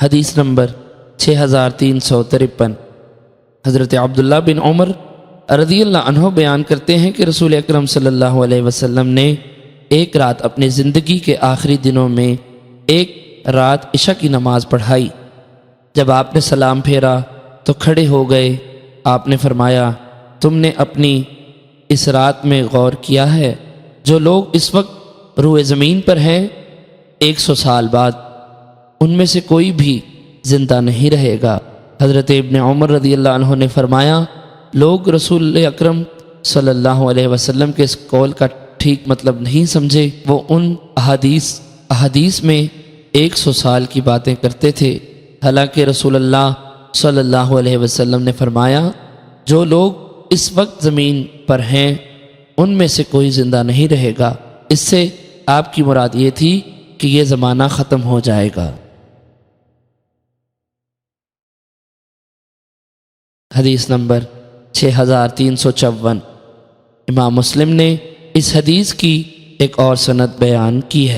حدیث نمبر 6353۔ حضرت عبداللہ بن عمر رضی اللہ عنہ بیان کرتے ہیں کہ رسول اکرم صلی اللہ علیہ وسلم نے ایک رات اپنی زندگی کے آخری دنوں میں ایک رات عشاء کی نماز پڑھائی۔ جب آپ نے سلام پھیرا تو کھڑے ہو گئے۔ آپ نے فرمایا، تم نے اپنی اس رات میں غور کیا ہے؟ جو لوگ اس وقت روئے زمین پر ہیں 100 سال بعد ان میں سے کوئی بھی زندہ نہیں رہے گا۔ حضرت ابن عمر رضی اللہ عنہ نے فرمایا، لوگ رسول اکرم صلی اللہ علیہ وسلم کے اس قول کا ٹھیک مطلب نہیں سمجھے۔ وہ ان احادیث میں 100 سال کی باتیں کرتے تھے، حالانکہ رسول اللہ صلی اللہ علیہ وسلم نے فرمایا، جو لوگ اس وقت زمین پر ہیں ان میں سے کوئی زندہ نہیں رہے گا۔ اس سے آپ کی مراد یہ تھی کہ یہ زمانہ ختم ہو جائے گا۔ حدیث نمبر 6354۔ امام مسلم نے اس حدیث کی ایک اور سند بیان کی ہے۔